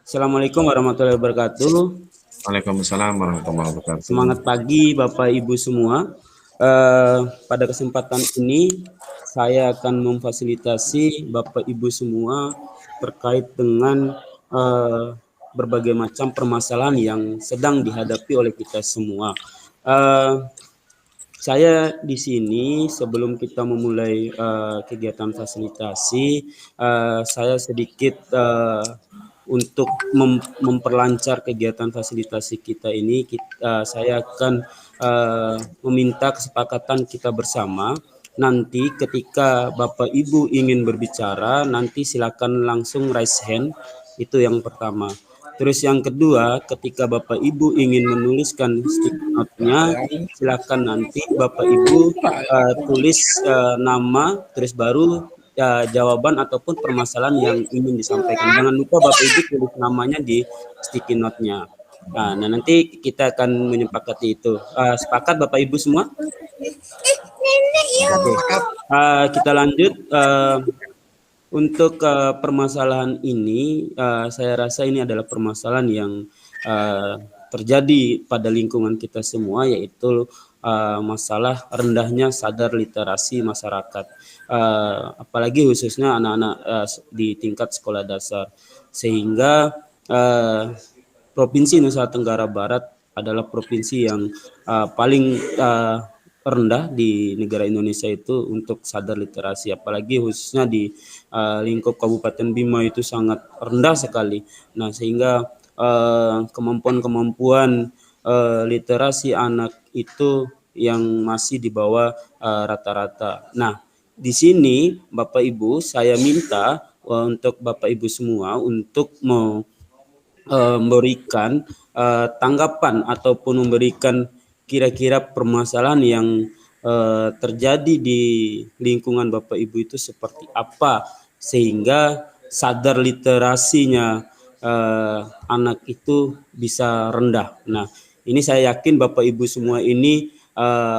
Assalamualaikum warahmatullahi wabarakatuh. Waalaikumsalam warahmatullahi wabarakatuh. Semangat pagi Bapak Ibu semua. Pada kesempatan ini saya akan memfasilitasi Bapak Ibu semua terkait dengan berbagai macam permasalahan yang sedang dihadapi oleh kita semua. Saya di sini sebelum kita memulai kegiatan fasilitasi, saya sedikit untuk memperlancar kegiatan fasilitasi kita ini, saya akan meminta kesepakatan kita bersama. Nanti ketika Bapak Ibu ingin berbicara, nanti silakan langsung raise hand, itu yang pertama. Terus yang kedua, ketika Bapak Ibu ingin menuliskan sticky note-nya, silakan nanti Bapak Ibu tulis nama, terus baru jawaban ataupun permasalahan yang ingin disampaikan. Jangan lupa Bapak Ibu tulis namanya di sticky note-nya. Nah, nanti kita akan menyepakati itu. Sepakat Bapak Ibu semua? Oke. Kita lanjut. Untuk permasalahan ini, saya rasa ini adalah permasalahan yang terjadi pada lingkungan kita semua, yaitu masalah rendahnya sadar literasi masyarakat, apalagi khususnya anak-anak di tingkat sekolah dasar, sehingga Provinsi Nusa Tenggara Barat adalah provinsi yang paling rendah di negara Indonesia itu untuk sadar literasi, apalagi khususnya di lingkup Kabupaten Bima itu sangat rendah sekali. Nah, sehingga kemampuan literasi anak itu yang masih di bawah rata-rata. Nah, di sini Bapak Ibu saya minta untuk Bapak Ibu semua untuk memberikan tanggapan ataupun memberikan kira-kira permasalahan yang terjadi di lingkungan Bapak Ibu itu seperti apa, sehingga sadar literasinya anak itu bisa rendah. Nah, ini saya yakin Bapak Ibu semua ini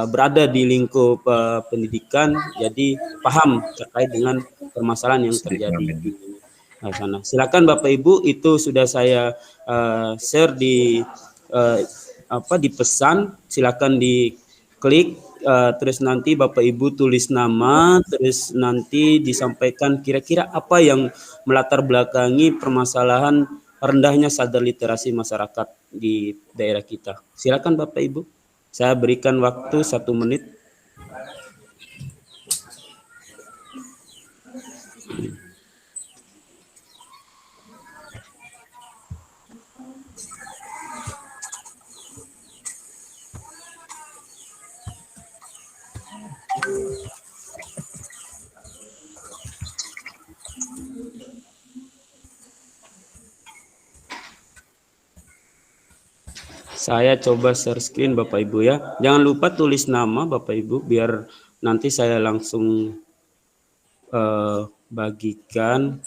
berada di lingkup pendidikan, jadi paham terkait dengan permasalahan yang terjadi di sana. Silakan Bapak Ibu, itu sudah saya share di di pesan, silakan diklik, terus nanti Bapak Ibu tulis nama, terus nanti disampaikan kira-kira apa yang melatar belakangi permasalahan rendahnya sadar literasi masyarakat di daerah kita. Silakan Bapak Ibu, saya berikan waktu 1 menit. Saya coba share screen Bapak Ibu ya. Jangan lupa tulis nama Bapak Ibu biar nanti saya langsung bagikan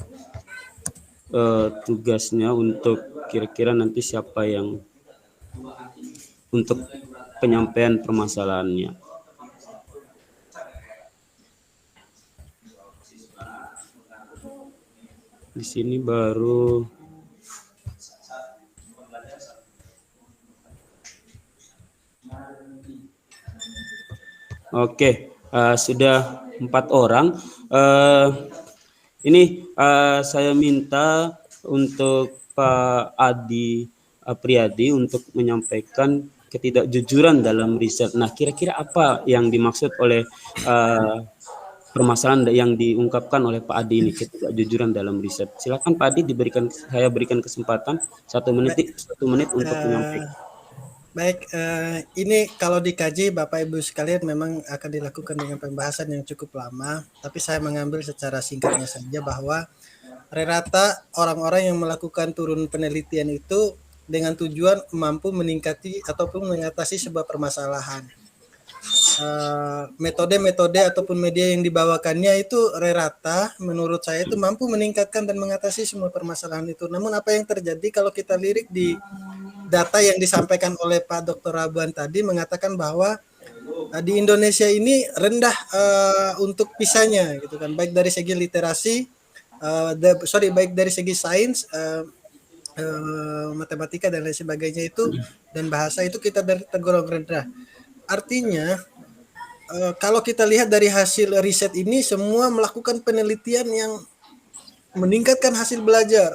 tugasnya untuk kira-kira nanti siapa yang untuk penyampaian permasalahannya. Di sini baru Oke, sudah 4 orang. Ini saya minta untuk Pak Adi Apriyadi untuk menyampaikan ketidakjujuran dalam riset. Nah, kira-kira apa yang dimaksud oleh permasalahan yang diungkapkan oleh Pak Adi ini, ketidakjujuran dalam riset? Silakan Pak Adi, saya berikan kesempatan 1 menit untuk menyampaikan. Baik, ini kalau dikaji Bapak Ibu sekalian memang akan dilakukan dengan pembahasan yang cukup lama, tapi saya mengambil secara singkatnya saja bahwa rata orang-orang yang melakukan turun penelitian itu dengan tujuan mampu meningkati ataupun mengatasi sebuah permasalahan. Metode-metode ataupun media yang dibawakannya itu rata menurut saya itu mampu meningkatkan dan mengatasi semua permasalahan itu. Namun apa yang terjadi kalau kita lirik di data yang disampaikan oleh Pak Dr. Rabuan tadi mengatakan bahwa di Indonesia ini rendah untuk PISA-nya gitu kan, baik dari segi literasi, baik dari segi sains matematika dan lain sebagainya itu, dan bahasa itu kita tergolong rendah. Artinya kalau kita lihat dari hasil riset ini, semua melakukan penelitian yang meningkatkan hasil belajar,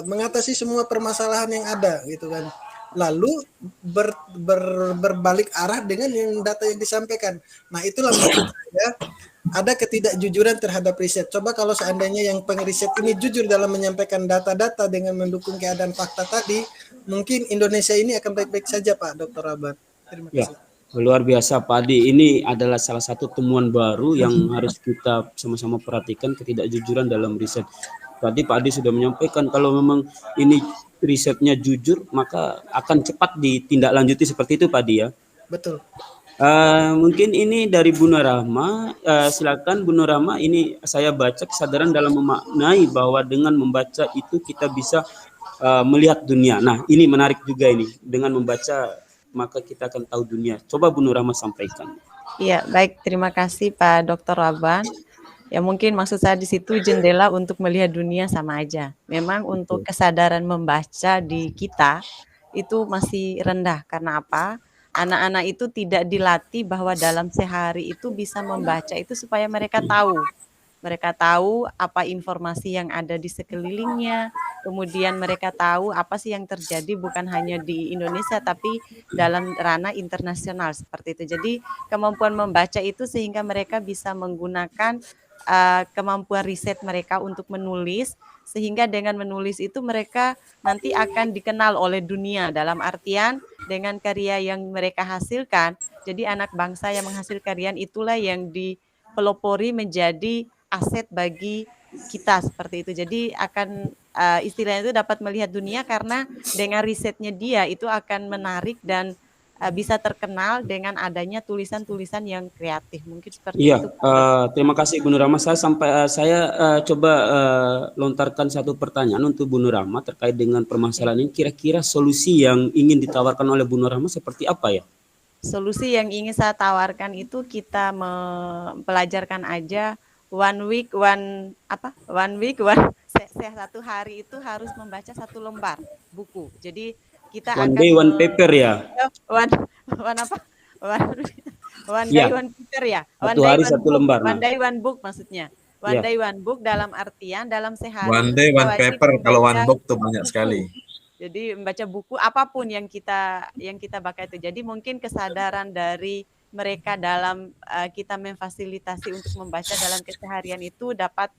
mengatasi semua permasalahan yang ada gitu kan. Lalu berbalik arah dengan yang data yang disampaikan. Nah, itulah maksud saya ada ketidakjujuran terhadap riset. Coba kalau seandainya yang pengriset ini jujur dalam menyampaikan data-data dengan mendukung keadaan fakta tadi, mungkin Indonesia ini akan baik-baik saja, Pak Dr. Rabat. Terima Ya, kasih. luar biasa Pak Adi. Ini adalah salah satu temuan baru yang harus kita sama-sama perhatikan, ketidakjujuran dalam riset. Tadi Pak Adi sudah menyampaikan kalau memang ini risetnya jujur, maka akan cepat ditindaklanjuti seperti itu Pak Adi ya. Betul. Mungkin ini dari Bu Rahma. Silakan Bu Rahma. Ini saya baca kesadaran dalam memaknai bahwa dengan membaca itu kita bisa melihat dunia. Nah, ini menarik juga ini. Dengan membaca maka kita akan tahu dunia. Coba Bu Rahma sampaikan. Iya, baik. Terima kasih Pak Dr. Raban. Ya mungkin maksud saya di situ jendela untuk melihat dunia sama aja. Memang untuk kesadaran membaca di kita itu masih rendah. Karena apa? Anak-anak itu tidak dilatih bahwa dalam sehari itu bisa membaca itu supaya mereka tahu. Mereka tahu apa informasi yang ada di sekelilingnya. Kemudian mereka tahu apa sih yang terjadi bukan hanya di Indonesia tapi dalam ranah internasional seperti itu. Jadi kemampuan membaca itu sehingga mereka bisa menggunakan kemampuan riset mereka untuk menulis, sehingga dengan menulis itu mereka nanti akan dikenal oleh dunia dalam artian dengan karya yang mereka hasilkan. Jadi anak bangsa yang menghasilkan karya itulah yang dipelopori menjadi aset bagi kita seperti itu. Jadi akan istilahnya itu dapat melihat dunia karena dengan risetnya dia itu akan menarik dan bisa terkenal dengan adanya tulisan-tulisan yang kreatif. Mungkin seperti itu. Terima kasih Bu Rahma. Saya coba lontarkan satu pertanyaan untuk Bu Rahma terkait dengan permasalahan ini. Kira-kira solusi yang ingin ditawarkan oleh Bu Rahma seperti apa ya? Solusi yang ingin saya tawarkan itu kita mempelajarkan aja one week satu hari itu harus membaca 1 lembar buku. Jadi kita one day one paper ya. One day one paper ya. Satu hari satu lembar. One day one book maksudnya. One day one book dalam artian dalam sehari. One day one paper, kalau one book tuh banyak sekali. Jadi membaca buku apapun yang kita baca itu. Jadi mungkin kesadaran dari mereka dalam kita memfasilitasi untuk membaca dalam keseharian itu dapat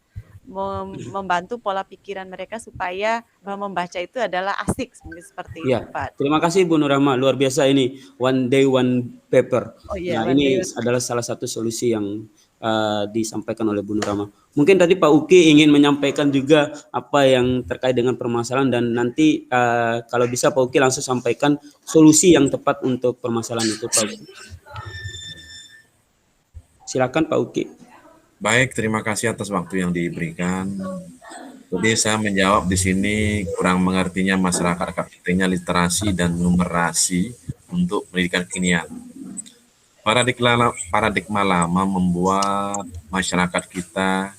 membantu pola pikiran mereka supaya membaca itu adalah asik seperti itu Pak. Terima kasih Bu Rahma, luar biasa ini one day one paper. Ini adalah salah satu solusi yang disampaikan oleh Bu Rahma. Mungkin tadi Pak Uki ingin menyampaikan juga apa yang terkait dengan permasalahan dan nanti kalau bisa Pak Uki langsung sampaikan solusi yang tepat untuk permasalahan itu Pak Uki. Silakan Pak Uki. Baik, terima kasih atas waktu yang diberikan. Jadi saya menjawab di sini kurang mengertinya masyarakat artinya literasi dan numerasi untuk pendidikan kekinian. Paradigma lama membuat masyarakat kita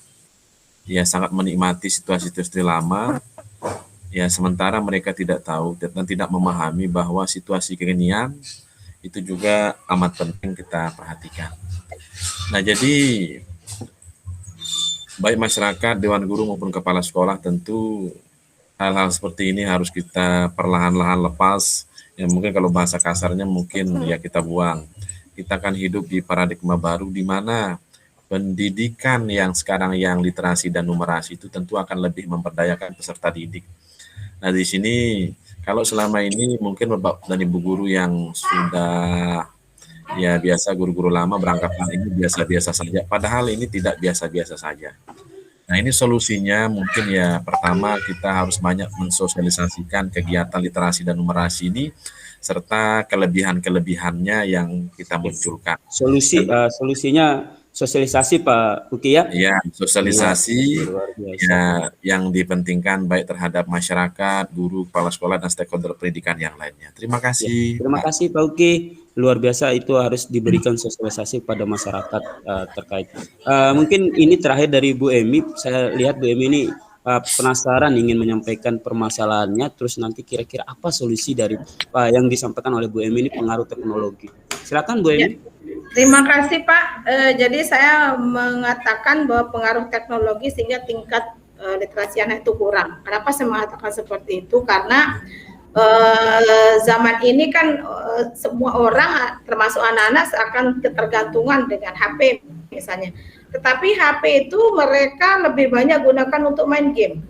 ya sangat menikmati situasi-situasi lama. Ya sementara mereka tidak tahu dan tidak memahami bahwa situasi kekinian itu juga amat penting kita perhatikan. Nah, jadi baik masyarakat, dewan guru maupun kepala sekolah tentu hal-hal seperti ini harus kita perlahan-lahan lepas. Ya mungkin kalau bahasa kasarnya mungkin ya kita buang. Kita akan hidup di paradigma baru di mana pendidikan yang sekarang yang literasi dan numerasi itu tentu akan lebih memperdayakan peserta didik. Nah di sini kalau selama ini mungkin Bapak dan Ibu guru yang sudah ya biasa guru-guru lama beranggapan ini biasa-biasa saja, padahal ini tidak biasa-biasa saja. Nah ini solusinya mungkin ya pertama kita harus banyak mensosialisasikan kegiatan literasi dan numerasi ini serta kelebihan-kelebihannya yang kita munculkan. Solusinya sosialisasi Pak Uki ya? Ya, sosialisasi ya, yang dipentingkan baik terhadap masyarakat, guru, kepala sekolah, dan stakeholder pendidikan yang lainnya. Terima kasih. Terima kasih Pak Uki. Luar biasa itu harus diberikan sosialisasi pada masyarakat terkait. Mungkin ini terakhir dari Bu Emi. Saya lihat Bu Emi ini penasaran ingin menyampaikan permasalahannya, terus nanti kira-kira apa solusi dari yang disampaikan oleh Bu Emi ini pengaruh teknologi. Silakan Bu Emi. Terima kasih Pak. Jadi saya mengatakan bahwa pengaruh teknologi sehingga tingkat literasi anak itu kurang. Kenapa saya mengatakan seperti itu? Karena zaman ini kan semua orang termasuk anak-anak akan ketergantungan dengan HP misalnya. Tetapi HP itu mereka lebih banyak gunakan untuk main game.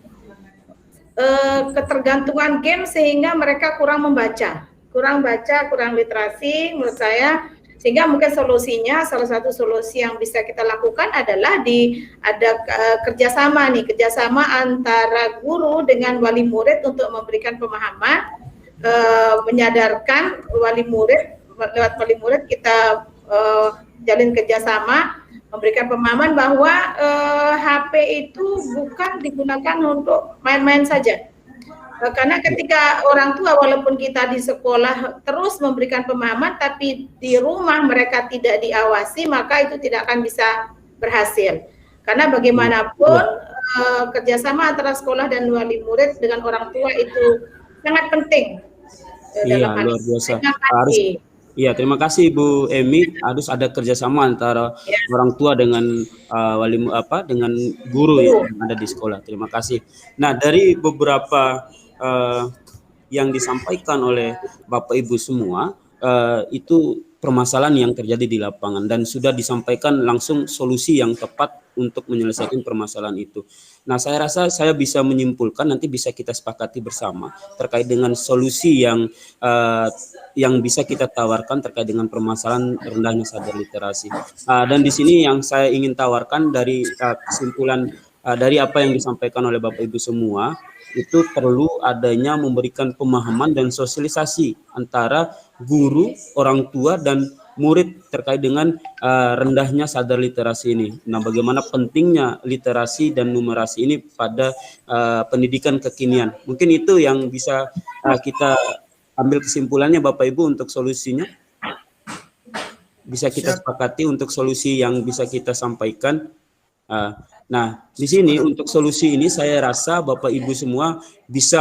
Ketergantungan game sehingga mereka kurang membaca, kurang literasi menurut saya. Sehingga mungkin solusinya, salah satu solusi yang bisa kita lakukan adalah ada kerjasama antara guru dengan wali murid untuk memberikan pemahaman, menyadarkan wali murid, lewat wali murid kita jalin kerjasama, memberikan pemahaman bahwa HP itu bukan digunakan untuk main-main saja. Karena ketika orang tua walaupun kita di sekolah terus memberikan pemahaman tapi di rumah mereka tidak diawasi, maka itu tidak akan bisa berhasil. Karena bagaimanapun kerjasama antara sekolah dan wali murid dengan orang tua itu sangat penting. Iya, luar biasa. Terima kasih Bu Emi. Harus ada kerjasama antara orang tua dengan dengan guru yang ada di sekolah. Terima kasih. Nah, dari beberapa yang disampaikan oleh Bapak Ibu semua, itu permasalahan yang terjadi di lapangan dan sudah disampaikan langsung solusi yang tepat untuk menyelesaikan permasalahan itu. Nah, saya rasa saya bisa menyimpulkan, nanti bisa kita sepakati bersama terkait dengan solusi yang bisa kita tawarkan terkait dengan permasalahan rendahnya sadar literasi. Dan di sini yang saya ingin tawarkan dari kesimpulan dari apa yang disampaikan oleh Bapak Ibu semua, itu perlu adanya memberikan pemahaman dan sosialisasi antara guru, orang tua, dan murid terkait dengan rendahnya sadar literasi ini. Nah, bagaimana pentingnya literasi dan numerasi ini pada pendidikan kekinian. Mungkin itu yang bisa kita ambil kesimpulannya Bapak Ibu untuk solusinya. Bisa kita sepakati untuk solusi yang bisa kita sampaikan. Nah, di sini untuk solusi ini saya rasa Bapak Ibu semua bisa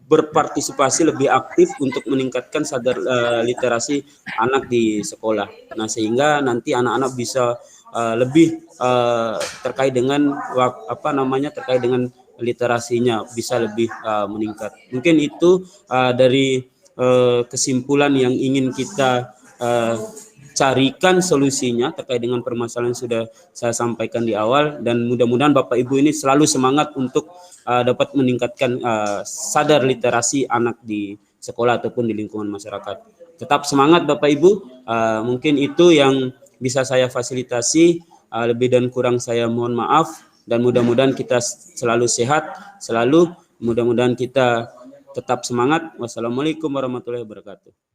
berpartisipasi lebih aktif untuk meningkatkan sadar literasi anak di sekolah. Nah, sehingga nanti anak-anak bisa lebih terkait dengan terkait dengan literasinya bisa lebih meningkat. Mungkin itu dari kesimpulan yang ingin kita carikan solusinya terkait dengan permasalahan yang sudah saya sampaikan di awal, dan mudah-mudahan Bapak Ibu ini selalu semangat untuk dapat meningkatkan sadar literasi anak di sekolah ataupun di lingkungan masyarakat. Tetap semangat Bapak Ibu, mungkin itu yang bisa saya fasilitasi, lebih dan kurang saya mohon maaf, dan mudah-mudahan kita selalu sehat, mudah-mudahan kita tetap semangat. Wassalamualaikum warahmatullahi wabarakatuh.